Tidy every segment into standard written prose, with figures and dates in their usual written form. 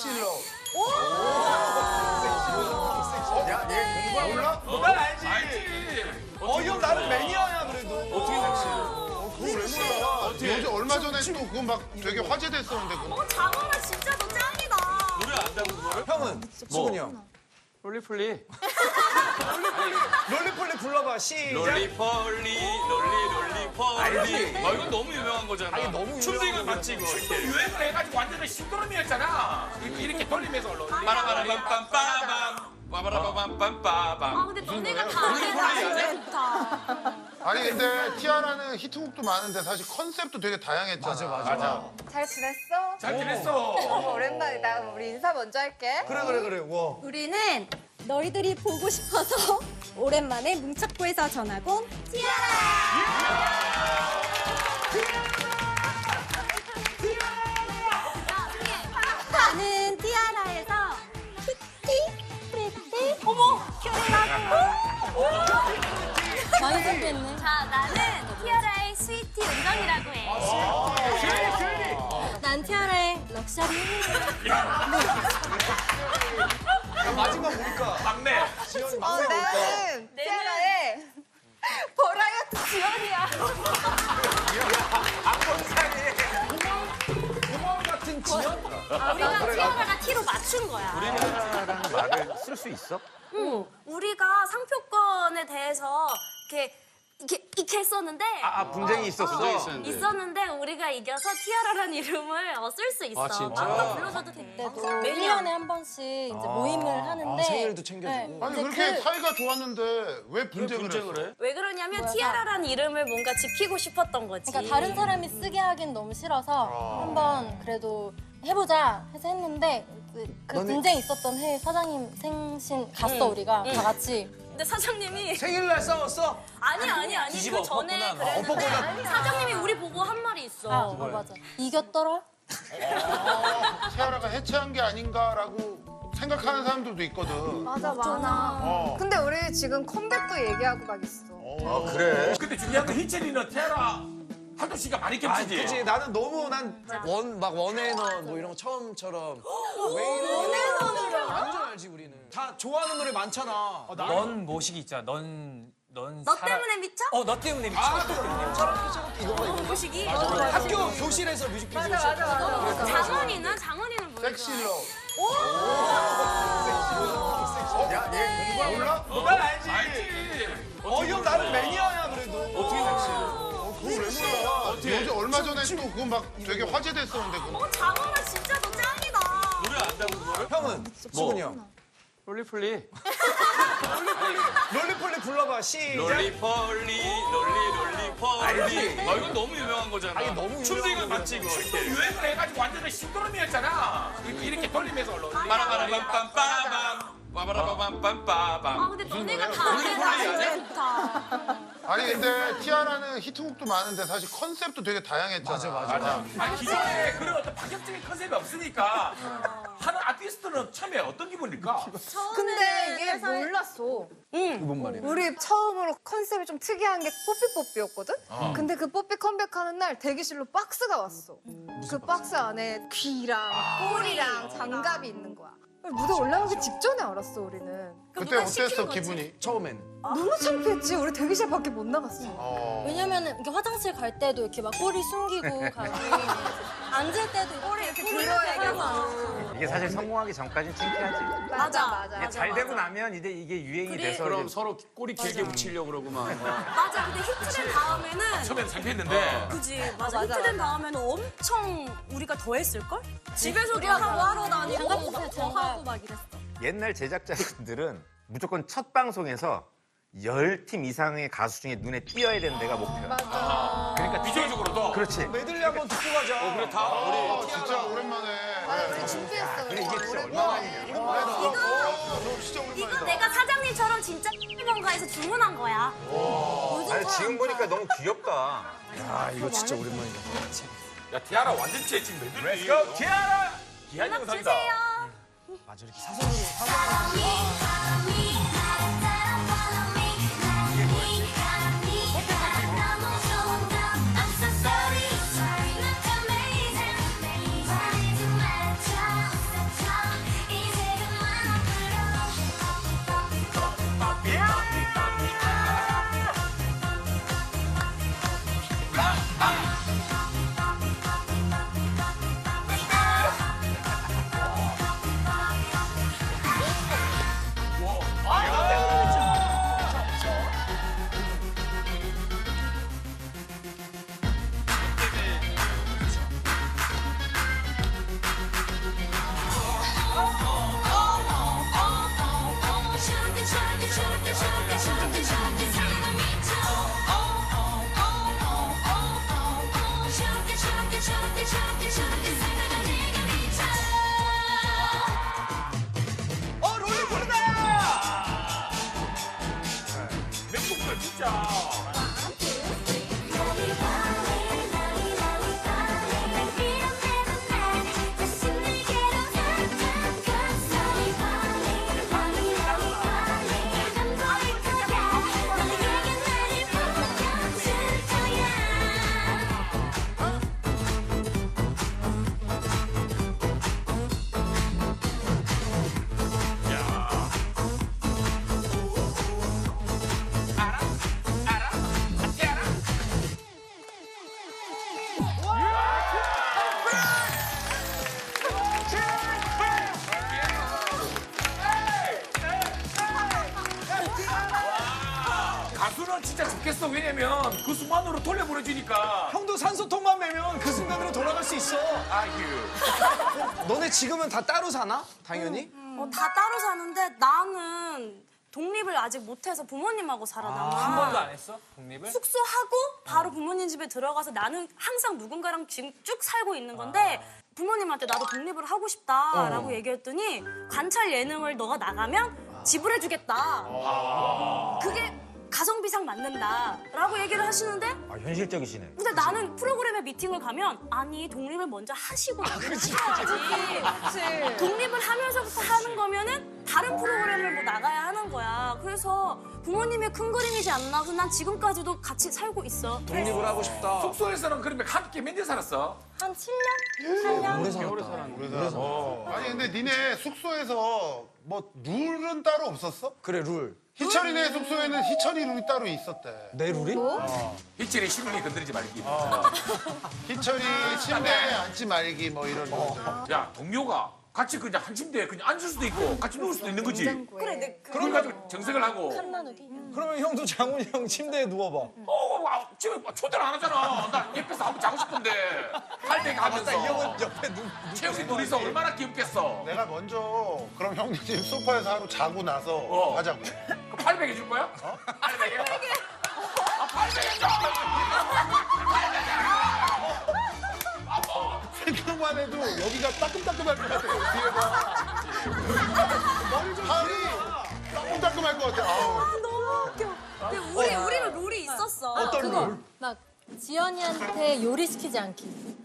섹시로. 야, 얘 공부 몰라? 난 알지. 형 나는 매니아야 그래도. 어떻게 섹시를? 그걸 왜 몰라? 요즘 얼마 전에 또 그거 막 되게 화제됐었는데 그거. 장원아 진짜 너 짱이다. 노래 안다고 그거를? 형은 수근이 형. 롤리폴리. 롤리폴리 불러봐. 시작. 롤리폴리, 롤리폴리. 아, 이건 너무 유명한 거잖아. 아니, 너무 유명한 춤도 맞지 이거. 유행을 해가지고 완전히 신도롬이었잖아. 이렇게 돌리면서 올라. 빠라바라밤빰빠밤. 빠바라바밤빰빠밤. 아 근데 너네가 다 아니까 진짜 좋다. 아니 근데 티아라는 히트곡도 많은데 사실 컨셉도 되게 다양했잖아. 맞아. 잘 지냈어? 잘 지냈어. 오랜만이다. 우리 인사 먼저 할게. 그래. 와. 우리는 너희들이 보고 싶어서 오랜만에 뭉쳤고에서 전학 온 나는 티아라에서 키티, 프레티, 어머, 큐리라고. 많이 준비했네. 자 나는 티아라의 스위티 은정이라고 해. 난 티아라의 럭셔리. 마지막 뭘까? 막내. 나는 티아라의 버라이어티 지원이야. 구멍 같은 지연? 우리가 티아라가 티로 맞춘 거야. 우리나라라는 말을 쓸 수 있어? 응. 우리가 상표권에 대해서 이렇게 했었는데 분쟁이 있었어. 있었는데 우리가 이겨서 티아라라는 이름을 쓸 수 있어. 아, 진짜? 마음껏 불러줘도 된대. 때도 1년에 한 번씩 이제 모임을 하는데 생일도 챙겨주고. 아니 이제 그렇게 사이가 좋았는데 왜 분쟁을 했어? 해? 왜 그러냐면 뭐야? 티아라라는 이름을 뭔가 지키고 싶었던 거지. 그러니까 다른 사람이 쓰게 하긴 너무 싫어서 한번 그래도 해보자 해서 했는데 그 분쟁 있었던 해에 사장님 생신 갔어 우리가 다 같이. 근데 사장님이 생일날 싸웠어? 아니 그 전에 그랬는데 사장님이 우리 보고 한 말이 있어. 맞아. 이겼더라? 티아라가 해체한 게 아닌가라고 생각하는 사람들도 있거든. 맞아, 많아. 근데 우리 지금 컴백도 얘기하고 막 있어. 아, 그래? 근데 중요한 건 희철이는 티아라 활동 시가 많이 겹치지. 그치. 나는 너무 막 원에너 뭐 이런 거 처음처럼. 원에너를 완전 알지, 우리는. 다 좋아하는 노래 많잖아. 넌 모시기 있잖아. 넌 너 때문에 미쳐? 너 때문에 미쳐. 보시기? 학교 교실에서 뮤직비디오. 맞아. 장원이는 뭐야? 섹시로. 야, 얘 공부 몰라? 난 알지. 형 나는 매 매니아야 그래도. 어떻게 섹시를? 그걸 왜 몰라? 요즘 얼마 전에 또 그거 막 되게 화제됐었는데 그거. 장원아 진짜 너 짱이다. 노래 안다고 그거를? 형은 수근이 형. 롤리폴리. 롤리폴리 불러봐. 시작. 롤리폴리, 롤리폴리. 아, 이건 너무 유명한 거잖아. 아니, 너무 춤도 유명한 맞지 이거. 유행을 해가지고 완전히 신도롬이었잖아. 이렇게 돌리면서 올라. 빠라바라밤빰빠밤. 빠바라바밤빰빠밤. 아 근데 너네가 다 아니까 진짜 좋다. 아니 근데 티아라는 히트곡도 많은데 사실 컨셉도 되게 다양했잖아. 맞아. 아니 기존에 그런 어떤 파격적인 컨셉이 없으니까 하는 아티스트는 처음에 어떤 기분일까? 근데 이게 몰랐어. 뭔 말이야? 우리 처음으로 컨셉이 좀 특이한 게 뽀삐뽀삐였거든? 근데 그 뽀삐 컴백하는 날 대기실로 박스가 왔어. 그 박스 안에 귀랑 꼬리랑 장갑이 있는 거야. 무대 올라가기 직전에 알았어, 우리는. 그때 어땠어 기분이? 처음엔. 너무 창피했지. 우리 대기실 밖에 못 나갔어. 왜냐면은 이렇게 화장실 갈 때도 이렇게 막 꼬리 숨기고 가고 앉을 때도 꼬리 이렇게 들어야겠어. 이게 사실 성공하기 전까지는 창피하지. 맞아. 이게 잘 되고 나면 이게 유행이 돼서 그럼 이제 서로 꼬리 길게 붙이려고 그러고 막. 맞아. 근데 히트된 다음에는 처음에는 창피했는데 그지 맞아. 히트된 다음에는 엄청 우리가 더 했을걸? 집에서도 하고 다니고 장갑 하고 막 이랬어. 옛날 제작자분들은 무조건 첫 방송에서 10팀 이상의 가수 중에 눈에 띄어야 되는 데가 목표야. 맞아. 그러니까 비주얼적으로도. 그렇지. 메들리 한번 듣고 가자. 그래 다 우리 진짜 오랜만에. 맞아, 우리 준비했어. 그래 이게 진짜 얼마만이냐. 너 진짜 이거 오랜만이다. 내가 사장님처럼 진짜 뭔가에서 주문한 거야. 아니 지금 보니까 너무 귀엽다. 야, 이거 진짜 오랜만이다. 야 티아라 완전 지금 메들리. 티아라! 기한 연락 영상이다. 주세요. 맞아, 이렇게 사선으로. 진짜. 가수는 진짜 좋겠어. 왜냐면 그 순간으로 돌려보내주니까. 형도 산소통만 매면 그 순간으로 돌아갈 수 있어. 아유. 너네 지금은 다 따로 사나? 당연히? 다 따로 사는데 나는 독립을 아직 못해서 부모님하고 살아. 나는. 한 번도 안 했어? 독립을? 숙소하고 바로 부모님 집에 들어가서 나는 항상 누군가랑 지금 쭉 살고 있는 건데 부모님한테 나도 독립을 하고 싶다라고 얘기했더니 관찰 예능을 너가 나가면 지불해주겠다. 그게 가성비상 맞는다라고 얘기를 하시는데 아, 현실적이시네. 근데 나는 프로그램에 미팅을 가면 아니 독립을 먼저 하시고 하셔야지. 독립을 하면서부터 하는 거면은 다른 프로그램을 뭐 나가야 하는 거야. 그래서 부모님의 큰 그림이지 않나. 그래서 난 지금까지도 같이 살고 있어. 독립을 하고 싶다. 숙소에서는 그러면 함께 몇 년 살았어? 한 7년? 8년? 오래 살았다. 그래서 아니 근데 니네 숙소에서 뭐 룰은 따로 없었어? 그래, 룰. 희철이네 숙소에는 희철이 룰이 따로 있었대. 내 룰이? 희철이 신랑이 건드리지 말기. 희철이 침대에 앉지 말기 뭐 이런 거. 야, 동료가 같이 그냥 한 침대에 그냥 앉을 수도 있고 같이 누울 수도 있는 거지. 그래, 내 그걸 가지고 정색을 하고. 나누기. 그러면 형도 장훈이 형 침대에 누워봐. 집에 초대를 안 하잖아. 나 옆에서 한번 자고 싶은데. 팔베개 하면서. 이 형은 옆에 채영이 둘이서 얼마나 귀엽겠어. 내가 먼저 그럼 형님 집 소파에서 하루 자고 나서 하자고. 그 팔베개 줄 거야? 팔베개? 아, 팔베개 줘! 생각만 해도 여기가 따끔따끔할 것 같아. 뒤에 봐. 팔이 따끔따끔할 것 같아. 아우. 너무 웃겨. 근데 우리는 룰이 있었어. 그거 막 지연이한테 요리 시키지 않기.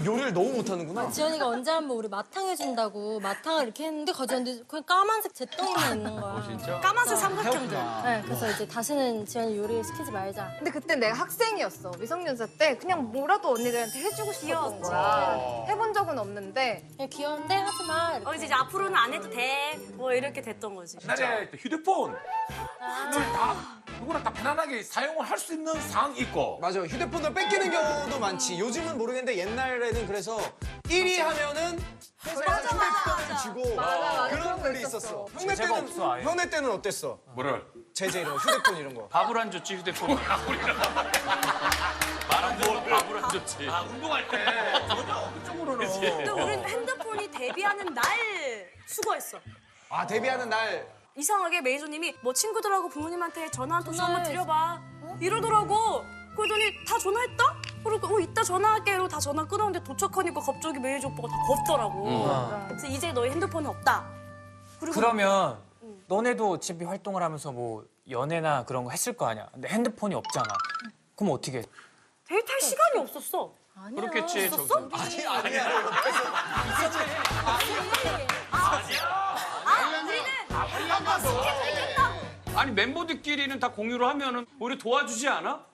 요리를 너무 못하는구나. 지연이가 언제 한번 우리 마탕 해준다고 마탕을 이렇게 했는데 가져왔는데 그냥 까만색 잿덩이만 있는 거야. 까만색 삼각형들. 네, 그래서 이제 다시는 지연이 요리 시키지 말자. 근데 그때 내가 학생이었어. 미성년자 때 그냥 뭐라도 언니들한테 해주고 싶었던 거야. 해본 적은 없는데 그냥 귀여운데 하지 마. 이렇게. 이제 앞으로는 안 해도 돼. 뭐 이렇게 됐던 거지. 옛날에 휴대폰 다 누구나 다 편안하게 사용을 할 수 있는 상황이 있고. 맞아, 휴대폰을 뺏기는 경우도 많지. 요즘은 모르겠는데 옛날에는 그래서 1위 하면은 회사에서 휴대폰을 주고 맞아. 그런 그런 거 룰이 있었어. 형네 제재가 없어, 아예. 형네 때는 어땠어? 뭐를? 제재 이런 거, 휴대폰 이런 거. 밥을 안 줬지 휴대폰. 말안 듣고 밥을 안 줬지. 아, 운동할 때 전혀 그쪽으로는. 근데 우리는 핸드폰이 데뷔하는 날 수거했어. 아, 데뷔하는 날. 이상하게 매니저님이 뭐 친구들하고 부모님한테 전화 한 통수 한번 드려봐. 이러더라고. 그러더니 다 전화했다? 그리고 이따 전화할게. 이러고 다 전화 끊었는데 도착하니까 갑자기 매니저 오빠가 다 걷더라고. 그래서 이제 너희 핸드폰은 없다. 그리고 그러면 너네도 집이 활동을 하면서 뭐 연애나 그런 거 했을 거 아니야. 근데 핸드폰이 없잖아. 그럼 어떻게 해? 데이트할 시간이 없었어. 그렇겠지. 없었어? 아니야. 우리는 스케줄이 끝나고. 아니 멤버들끼리는 다 공유를 하면은 오히려 도와주지 않아?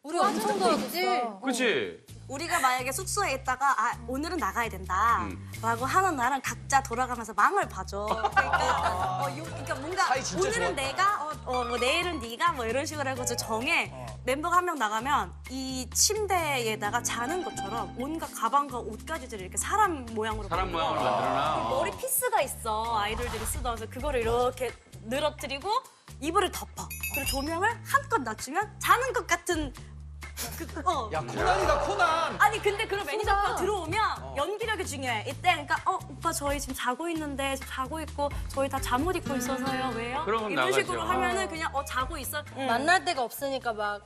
우리 엄청 도와줬지. 그렇지. 우리가 만약에 숙소에 있다가 오늘은 나가야 된다 라고 하는 날은 각자 돌아가면서 망을 봐줘. 그러니까 뭔가 사이 진짜 오늘은 좋았다. 내가 뭐 내일은 네가 뭐 이런 식으로 해가지고 정해. 멤버가 한 명 나가면 이 침대에다가 자는 것처럼 온갖 가방과 옷가지들을 이렇게 사람 모양으로 사람 만들어. 모양으로 만들어놔. 머리 피스가 있어 아이돌들이 쓰던. 그래서 그거를 이렇게 늘어뜨리고 이불을 덮어. 그리고 조명을 한껏 낮추면 자는 것 같은 야, 코난이다, 코난. 아니 근데 그런 매니저가 들어오면 연기력이 중요해. 이때 그러니까 오빠 저희 지금 자고 있는데 자고 있고 저희 다 잠옷 입고 있어서요. 왜요? 그러면 이런 나가죠. 식으로 하면은 그냥 자고 있어. 만날 데가 없으니까 막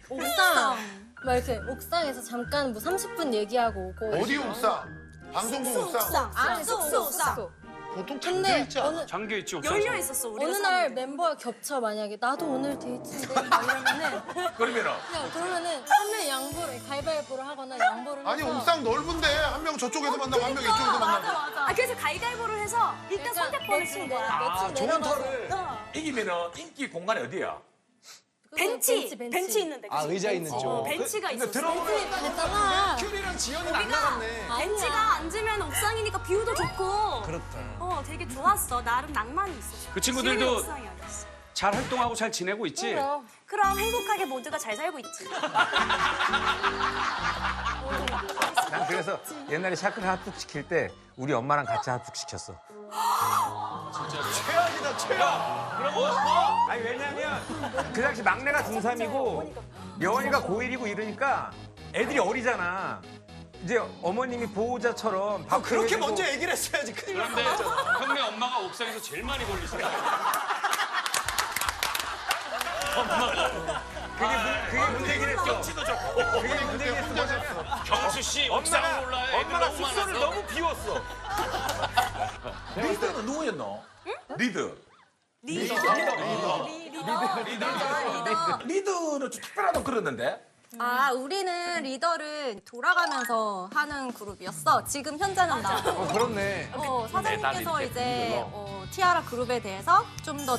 옥상 막 이렇게 옥상에서 잠깐 뭐 30분 얘기하고 오고. 어디 옥상? 방송국 옥상? 숙소. 보통 근데 잠겨 있지 않아? 어느 잠겨 있지 옥상. 열려 있었어 우리가. 어느 날 사는데. 멤버가 겹쳐 만약에 나도 오늘 데이트인데 막 이러면은 그러면은 그러면은 한 명 양보를 가위바위보를 하거나 양보를 아니 해서 옥상 넓은데 한 명 저쪽에서 만나고 한 명 이쪽에서 만나고. 아 그래서 가위가위보를 해서 일단 선택권을 주는 거야. 매칭 좋은 내려가서 털을. 이기면은 인기 공간이 어디야? 벤치 있는데. 아 의자 있는 쪽. 벤치가 있었어. 됐잖아. 큐리랑 지연이는 안 나갔네. 벤치가 앉으면 옥상이니까 뷰도 좋고. 그렇다. 되게 좋았어. 나름 낭만이 있었어. 그 친구들도 옥상이 아니었어. 잘 활동하고 잘 지내고 있지? 그럼 행복하게 모두가 잘 살고 있지. 난 그래서 옛날에 샤크를 합숙시킬 때 우리 엄마랑 같이 합숙시켰어. 최악이다 최악. 그러고 아니 왜냐면 그 당시 막내가 중3이고 여원이가 고1이고 이러니까 애들이 어리잖아. 이제 어머님이 보호자처럼 밥 그렇게 해주고 먼저 얘기를 했어야지. 큰일 날 그런데 뻔했잖아. 형네 엄마가 옥상에서 제일 많이 걸리시요 그게 문제긴 했어. 경치도 좋고. 그게 문제긴 했어. 경수 씨 옥상 올라요. 애들 엄마가 너무 숙소를 많아서. 너무 비웠어. 리더는 누구였노? 리더. 리더는 좀 특별하다고 그러는데. 아 우리는 리더를 돌아가면서 하는 그룹이었어. 지금 현재는 나. 그렇네. 사장님께서 이제 티아라 그룹에 대해서 좀 더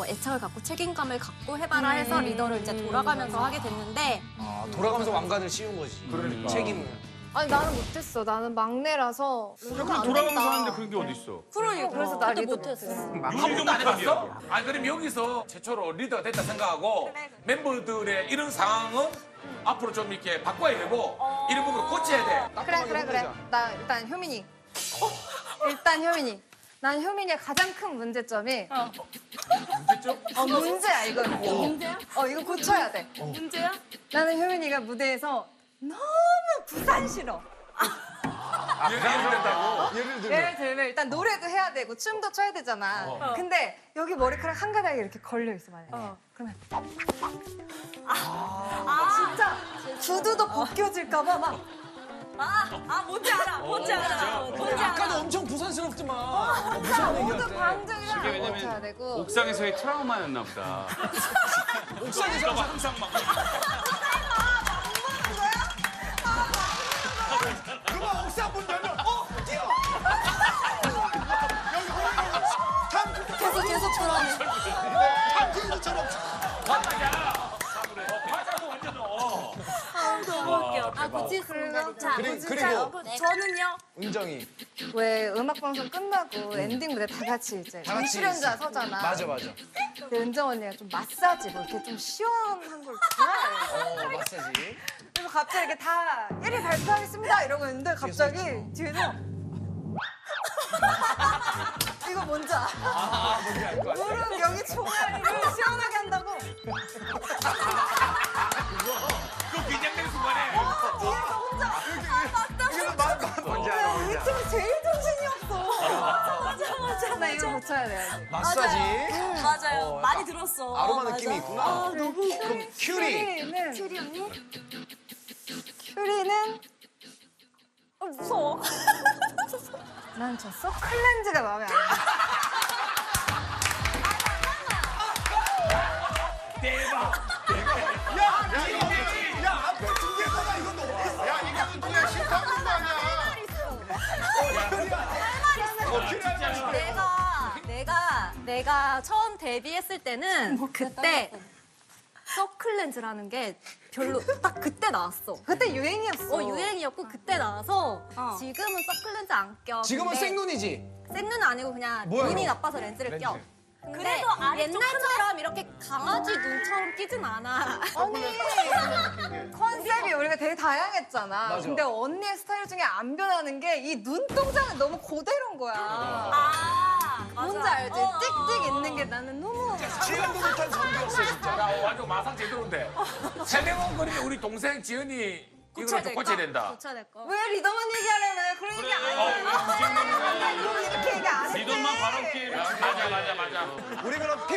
애착을 갖고 책임감을 갖고 해봐라 해서 리더를 이제 돌아가면서 하게 됐는데 돌아가면서 왕관을 씌운 거지. 그러니까. 책임을. 아니 나는 못했어. 나는 막내라서. 돌아가면서 하는데 그런 게 어딨어? 그러니까 그래서 나 그때 리더 못했어. 한 번도 안 해봤어? 아 그럼 여기서 최초로 리더가 됐다 생각하고 멤버들의 이런 상황은 앞으로 좀 이렇게 바꿔야 되고 이런 부분을 고쳐야 돼. 그래. 나 일단 효민이. 일단 효민이. 난 효민이의 가장 큰 문제점이 문제점? 문제야 이거는. 문제야? 이거 고쳐야 돼. 문제야? 나는 효민이가 무대에서 너무 부산 싫어. 예를 된다고? 예를 들면. 예를 들면 일단 노래도 해야 되고 춤도 춰야 되잖아. 근데 여기 머리카락 한 가닥이 이렇게 걸려 있어 만약에. 그러면 진짜 구두도 벗겨질까 봐 막. 뭔지 알아. 뭔지 알아. 뭔지 아까도 알아. 엄청 부산스럽지만. 무슨 모두 얘기야? 방정이랑 이게 고쳐야 왜냐면 되고. 옥상에서의 트라우마였나 보다. 옥상에서 항상 막 그만 옥상 문 열면 뛰어. 계속 그러네. 탐지기처럼. 화장도 완전 너무 웃겨. 고치겠습니다. 자, 그리고 저는요. 은정이. 왜 음악 방송 끝나고 엔딩 무대 다 같이 이제 다 같이 출연자 있어. 서잖아. 맞아. 근데 은정 언니가 좀 마사지 뭐 이렇게 좀 시원한 걸 좋아해. 마사지. 그래서 갑자기 이렇게 다 1위 발표하겠습니다 이러고 있는데 갑자기 뒤에서 이거 뭔지 알아? 뭔지 알 것 같아. 무릎 여기 종아리를 시원하게 한다고 그 긴장되는 순간에 뒤에서 혼자 뭔지 알아? 이 팀이 제일 정신이 없어. 맞아. 나 이거 고쳐야 돼. 마사지. 맞아요. 많이 들었어. 아로마 맞아. 느낌이 있구나. 너무 그럼 큐리. 큐리 언니? 큐리는 무서워. 난 저 서클렌즈가 마음에 안 들어. 대박. 야 앞에 두 개다가 이거 너무. 야 이거는 그냥 실패하는 거 아니야. 내가 처음 데뷔했을 때는 그때 서클렌즈라는 게 별로 딱 그때 나왔어. 그때 유행이었어. 유행이었고 그때 나와서 지금은 서클렌즈 안 껴. 지금은 근데 생눈이지. 생눈은 아니고 그냥 뭐야, 눈이 그럼? 나빠서 렌즈를 껴. 근데 그래도 아래쪽 옛날처럼 이렇게 강아지 눈처럼 끼진 않아. 아니 컨셉이 우리가 되게 다양했잖아. 맞아. 근데 언니의 스타일 중에 안 변하는 게 이 눈동자는 너무 그대로인 거야. 맞아. 뭔지 알지? 찍찍 있는 게 나는 너무 지연도 못한 전기였어 진짜. 야 완전 마상 제대로인데. 세명은 그러면 우리 동생 지은이 이거를 좀 고쳐야 된다. 고쳐야 될 거. 왜 리더만 얘기하려면 그런 얘기 안 해. 이거 이렇게 얘기 안 해. 리더만 발언 기회를 주지. 맞아. 맞아. 우리 그럼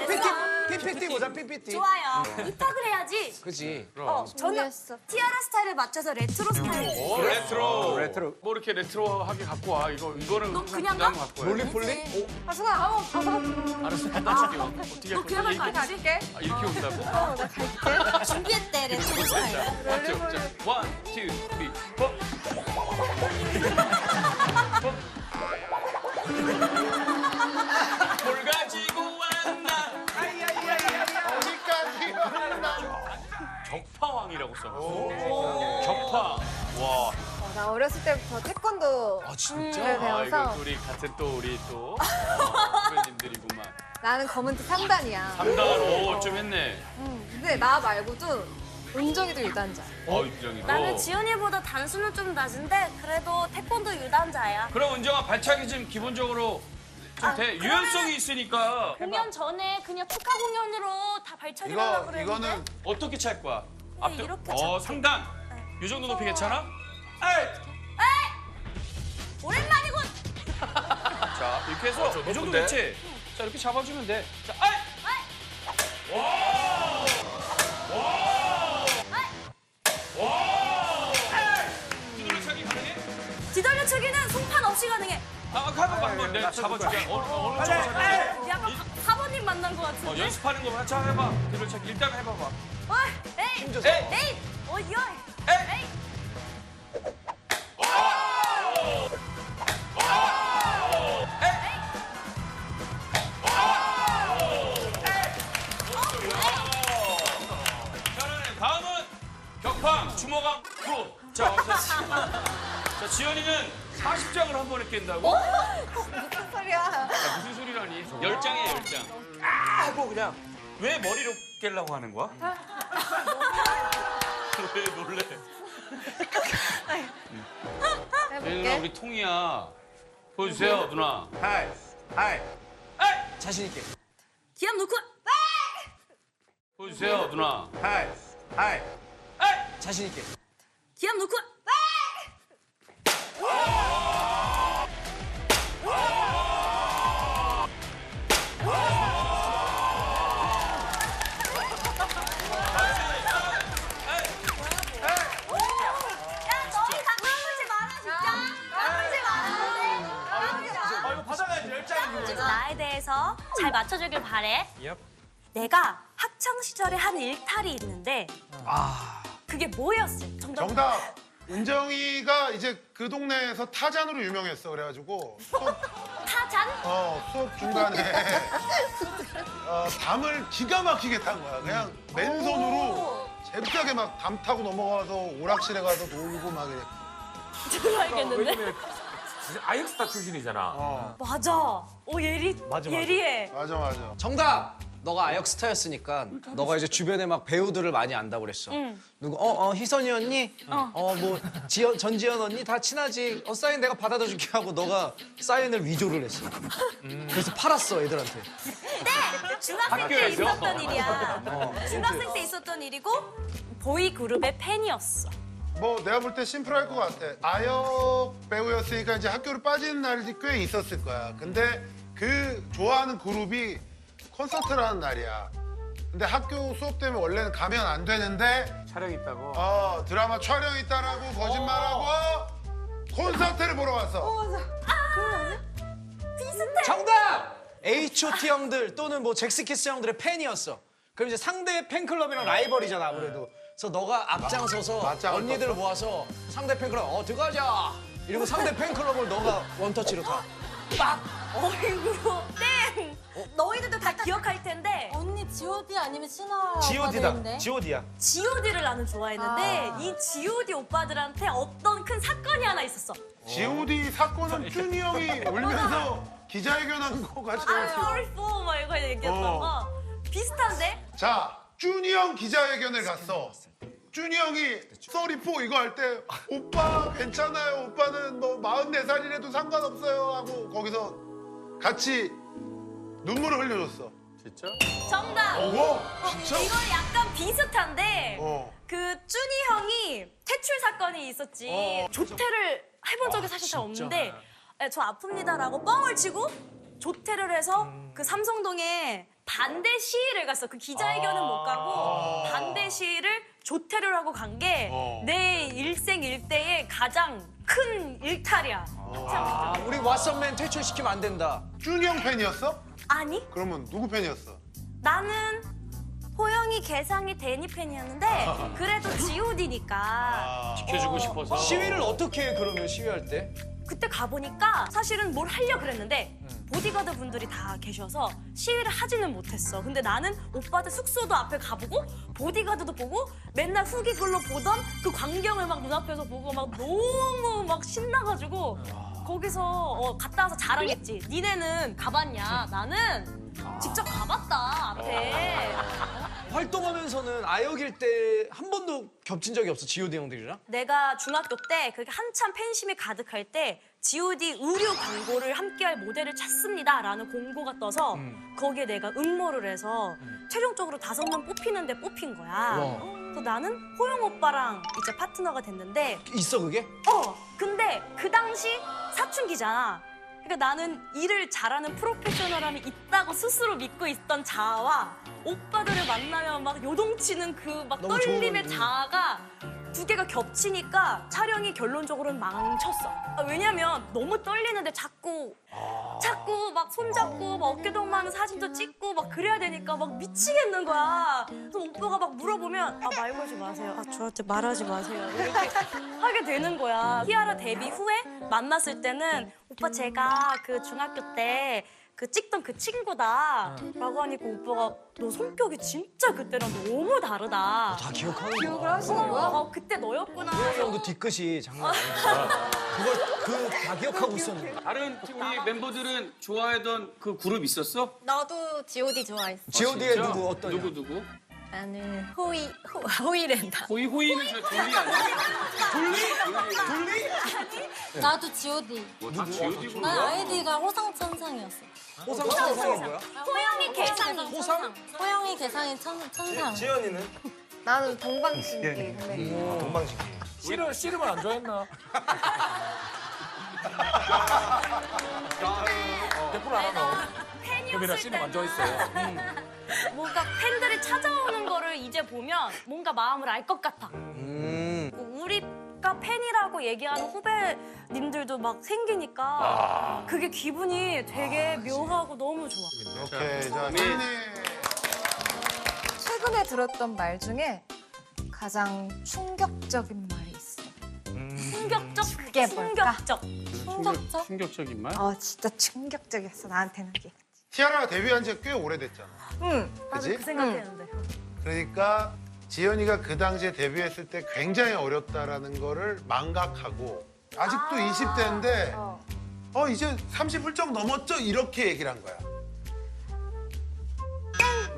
PPT 보자, PPT. 좋아요. 입학을 해야지. 그지. 저는 준비했어. 티아라 스타일에 맞춰서 레트로 스타일. 오 레트로. 레트로. 뭐 이렇게 레트로하게 갖고 와. 이거는 너 항상 그냥 부담 가? 갖고 와. 롤리폴리? 하수가, 알았어. 나 줄게. 어떻게 할 너 그냥 거야? 갈 거 아니지? 아, 이렇게 온다고? 나 갈게. 준비했대 레트로 스타일. 맞죠? 자, 원, 투, 쓰리, 포. 뭘 가지고 왔나? 어디까지 왔나? 격파왕이라고 써놨어. 격파. 와. 나 어렸을 때부터 태권도 아, 진짜? 를 아, 배워서 이거 우리 같은 또 우리 또 선배님들이구만. 나는 검은 티 3단이야. 3단 오좀 했네. 근데 나 말고도 은정이도 유단자. 유정이도. 나는 지연이보다 단수는 좀 낮은데 그래도 태권도 유단자야. 그럼 은정아 발차기 좀 기본적으로 좀 유연성이 있으니까 공연 전에 그냥 축하 공연으로 다 발차기 하려고 그랬는데 이거는 어떻게 찰 거야? 앞뒤. 이렇게 상단. 이 정도 높이 괜찮아? 에이! 오랜만이군. 자 이렇게 해서 이 정도 됐지? 자 이렇게 잡아주면 돼. 자, 에이! 뒤돌려차기 가능해? 뒤돌려치기는 송판 없이 가능해. 가봐 한번 내가 잡아줄게. 어느 정도 잡아줄게. 약간 사모님 만난 것 같은데. 연습하는 거 자 해봐. 뒤돌려차기 일단 해봐봐. 에이, 에이! 어이야. 에이! 잘하네. 다음은 격팡, 주먹왕, 프로. 자, 지연이는 40장을 한 번에 깬다고? 무슨 소리야? 무슨 소리라니? 10장이야, 10장. 하고 그냥. 왜 머리로 깨려고 하는 거야? 왜 놀래? 누나 해볼게. 우리 통이야. 보여주세요, 누나. 하이. 하이. 자신 있게. 기합 놓고. 보여주세요, 누나. 하이. 하이. 자신 있게. 기합 놓고. 나에 대해서 잘 맞춰주길 바래. 내가 학창 시절에 한 일탈이 있는데 그게 뭐였어? 정답. 은정이가 이제 그 동네에서 타잔으로 유명했어. 그래가지고 타잔? 수업 중간에 담을 기가 막히게 탄 거야. 그냥 맨손으로 재밌게 막 담 타고 넘어가서 오락실에 가서 놀고 막 이래. 좋아하겠는데? 왜냐면 아이엑스타 출신이잖아. 맞아. 예리해. 맞아. 정답! 너가 아역스타였으니까 너가 이제 주변에 막 배우들을 많이 안다고 그랬어. 누구 희선이 언니? 뭐 전지현 언니 다 친하지. 사인 내가 받아다 줄게 하고 너가 사인을 위조를 했어. 그래서 팔았어 애들한테. 네! 중학생 때 학교에서? 있었던 일이야. 중학생 때 있었던 일이고 보이 그룹의 팬이었어. 뭐 내가 볼 때 심플할 것 같아. 아역 배우였으니까 이제 학교를 빠지는 날이 꽤 있었을 거야. 근데 그 좋아하는 그룹이 콘서트라는 날이야. 근데 학교 수업 때문에 원래는 가면 안 되는데 촬영 있다고. 드라마 촬영 있다라고 거짓말하고 콘서트를 보러 갔어. 비슷해. 정답! H.O.T 형들 또는 뭐 잭스키스 형들의 팬이었어. 그럼 이제 상대 팬클럽이랑 라이벌이잖아 아무래도. 그래서 너가 앞장서서 맞짱을 언니들을 모아서 상대 팬클럽 들어가자! 이러고 상대 팬클럽을 너가 원터치로 다. 어이구. 땡! 너희들도 다 기억할 텐데 언니 G.O.D 아니면 신화 G.O.D다. G.O.D야. G.O.D를 나는 좋아했는데 이 G.O.D 오빠들한테 어떤 큰 사건이 하나 있었어. G.O.D 사건은 쭈니 형이 울면서 기자회견한 거 같이. I'm sorry for 막 이거 얘기했던 거. 비슷한데? 자, 쭈니 형 기자회견을 갔어. 쭈니 형이 sorry for 이거 할 때 오빠 괜찮아요. 오빠는 뭐 44살이라도 상관없어요 하고 거기서 같이 눈물을 흘려줬어. 진짜? 정답! 진짜? 이거 약간 비슷한데 그 쭈니 형이 퇴출 사건이 있었지. 조퇴를 해본 적이 사실 잘 없는데 저 아픕니다라고 뻥을 치고 조퇴를 해서 그 삼성동에 반대 시위를 갔어. 그 기자회견은 못 가고 반대 시위를 조퇴를 하고 간 게 내 일생 일대의 가장 큰 일탈이야. 아, 우리 왓썸맨 퇴출시키면 안 된다. 준이 형 팬이었어? 아니, 그러면 누구 팬이었어? 나는 호영이, 개상이, 데니 팬이었는데 그래도 G.O.D니까 지켜주고 싶어서. 시위를 어떻게 해, 그러면 시위할 때? 그때 가보니까 사실은 뭘 하려고 그랬는데 보디가드 분들이 다 계셔서 시위를 하지는 못했어. 근데 나는 오빠들 숙소도 앞에 가보고 보디가드도 보고 맨날 후기 글로 보던 그 광경을 막 눈앞에서 보고 막 너무 막 신나가지고 거기서 갔다 와서 자랑했지. 니네는 가봤냐? 나는 직접 가봤다, 앞에. 활동하면서는 아역일 때 한 번도 겹친 적이 없어, G.O.D 형들이랑? 내가 중학교 때 그렇게 한참 팬심이 가득할 때 G.O.D 의류 광고를 함께할 모델을 찾습니다라는 공고가 떠서 거기에 내가 응모를 해서 최종적으로 5명 뽑히는데 뽑힌 거야. 그래서 나는 호영 오빠랑 이제 파트너가 됐는데 있어, 그게? 근데 그 당시 사춘기잖아. 그러니까 나는 일을 잘하는 프로페셔널함이 있다고 스스로 믿고 있던 자아와 오빠들을 만나면 막 요동치는 그 막 너무 떨림의 좋은, 자아가 두 개가 겹치니까 촬영이 결론적으로는 망쳤어. 왜냐면 너무 떨리는데 자꾸 막 손잡고 막 어깨동무하는 사진도 찍고 막 그래야 되니까 막 미치겠는 거야. 그래서 오빠가 막 물어보면 말 걸지 마세요. 저한테 말하지 마세요. 이렇게 하게 되는 거야. 티아라 데뷔 후에 만났을 때는 오빠 제가 그 중학교 때 그 찍던 그 친구다 라고 하니까 오빠가 너 성격이 진짜 그때랑 너무 다르다. 다 기억하는 기억을 거야. 하시는 거야? 그때 너였구나. 호영 형도 뒤끝이 장난 아니야. 그걸 다 기억하고 있었는데. 다른 우리 멤버들은 좋아하던 그 그룹 있었어? 나도 G.O.D 좋아했어. G.O.D의 진짜? 누구, 어떤 누구? 나는 호이랜다. 호이는 저 돌리 아니야? 나도 G.O.D. 다 G.O.D고. 난 아이디가 호상천상이었어. 호상천상이 뭐야? 호영이 개상이. 호상? 호영이 개상이 천상. 지연이는? 나는 동방신기. 근데 동방신기. 씨름을 안 좋아했나? 100% 안 하노. 혜민아 팬이었을 씨름 안 때는 좋아했어. 뭔가 팬들이 찾아오는 거를 이제 보면 뭔가 마음을 알 것 같아. 우리가 팬이라고 얘기하는 후배님들도 막 생기니까 그게 기분이 되게 묘하고 너무 좋아. 오케이, 자, 혜민이. 최근에 들었던 말 중에 가장 충격적인 말이 있어. 충격적? 그게 뭘까? 충격적? 충격적인 말? 진짜 충격적이었어 나한테는 그게. 티아라가 데뷔한 지 꽤 오래됐잖아. 응. 그지? 그 생각했는데. 그러니까 지연이가 그 당시에 데뷔했을 때 굉장히 어렵다라는 거를 망각하고 아직도 20대인데 이제 30 훌쩍 넘었죠? 이렇게 얘기를 한 거야.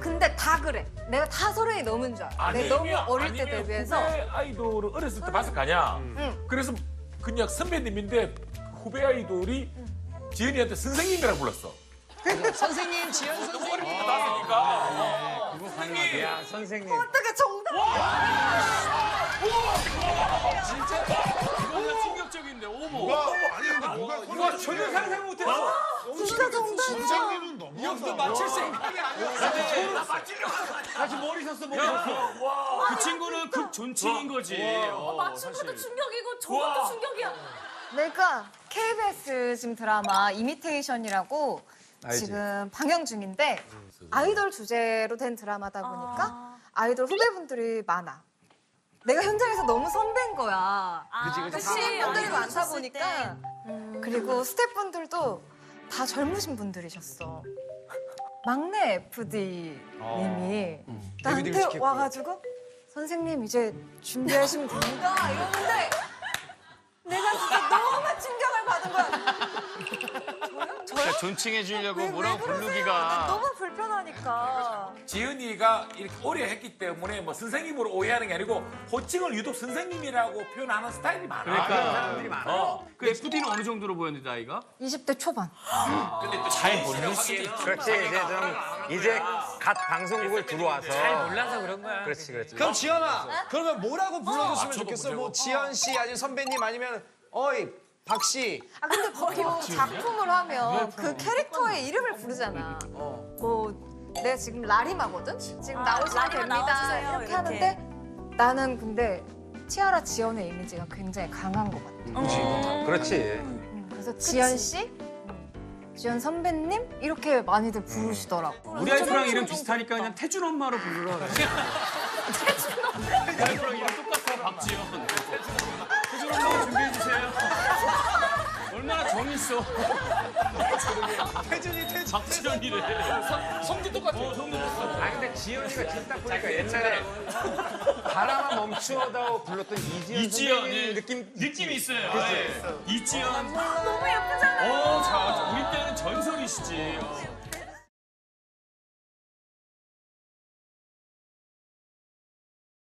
근데 다 그래. 내가 다 서른이 넘은 줄 알아. 내가 너무 어릴 때 아니면 데뷔해서. 후배 아이돌을 어렸을 때 봤을 거 아니야. 그래서 그냥 선배님인데 후배 아이돌이 지연이한테 선생님이라고 불렀어. 선생님, 지연 선생님. 나니까. 야, 선생님. 어떻게 정답? 이거는 충격적인데, 어머. 아니 근데 누가 전혀 상상 못했어. 진짜 정답이야. 선생님은 너무 맞출 생각이 아니었어. 다시 머리 섰어, 머리 섰어. 그 친구는 극 존칭인 거지. 맞춘 것도 충격이고 저것도 충격이야. 내가 KBS 지금 드라마 이미테이션이라고 지금 방영 중인데 아이돌 주제로 된 드라마다 보니까 아이돌 후배분들이 많아. 내가 현장에서 너무 선배인 거야. 그러니까 신인분들이 많다 보니까 그리고 스태프분들도 다 젊으신 분들이셨어. 막내 FD님이 나한테 시켰고. 와가지고 선생님 이제 준비하시면 됩니다 이러는데 내가 진짜 너무 충격을 받은 거야. 그러니까 존칭해 주려고 왜 뭐라고 그러세요? 부르기가. 너무 불편하니까. 지은이가 이렇게 오래 했기 때문에 뭐 선생님으로 오해하는 게 아니고 호칭을 유독 선생님이라고 표현하는 스타일이 많아. 그러니까. 사람들이 많아. 그 FD는 어느 정도로 보였는데, 나이가? 20대 초반. 근데 또 잘 모를 수도 있지. 그렇지, 이제 좀, 이제 갓 방송국을 들어와서. 잘 몰라서 그런 거야. 그렇지, 그렇지. 그럼 지연아, 그러면 뭐라고 불러줬으면 좋겠어? 뭐 지연 씨, 아니면 선배님, 아니면 어이 박씨. 아 근데 보통 작품을 하면 그 캐릭터의 이름을 부르잖아. 뭐 내가 지금 라리마거든. 지금 나오시면 라리마 됩니다. 나와주세요, 이렇게 이렇게. 하는데 나는 근데 티아라 지연의 이미지가 굉장히 강한 것 같아. 그렇지. 그래서 지연 씨, 지연 선배님 이렇게 많이들 부르시더라고. 우리 아이프랑 이름 비슷하니까 그냥 태준 엄마로 부르라. 아이프랑 이름 똑같아, 박지현. 태준 엄마 준비해주세요. 얼마나 정있어. 태준이 박지현이래. 성도 똑같아. 성도 똑같아. 아 근데 지연이가 지금 딱 보니까 옛날에 바람아 멈추어다오 불렀던 이지연 이지연 선배님 예. 느낌이 있어요. 예. 이지연. 너무 예쁘잖아. 자, 우리 때는 전설이시지.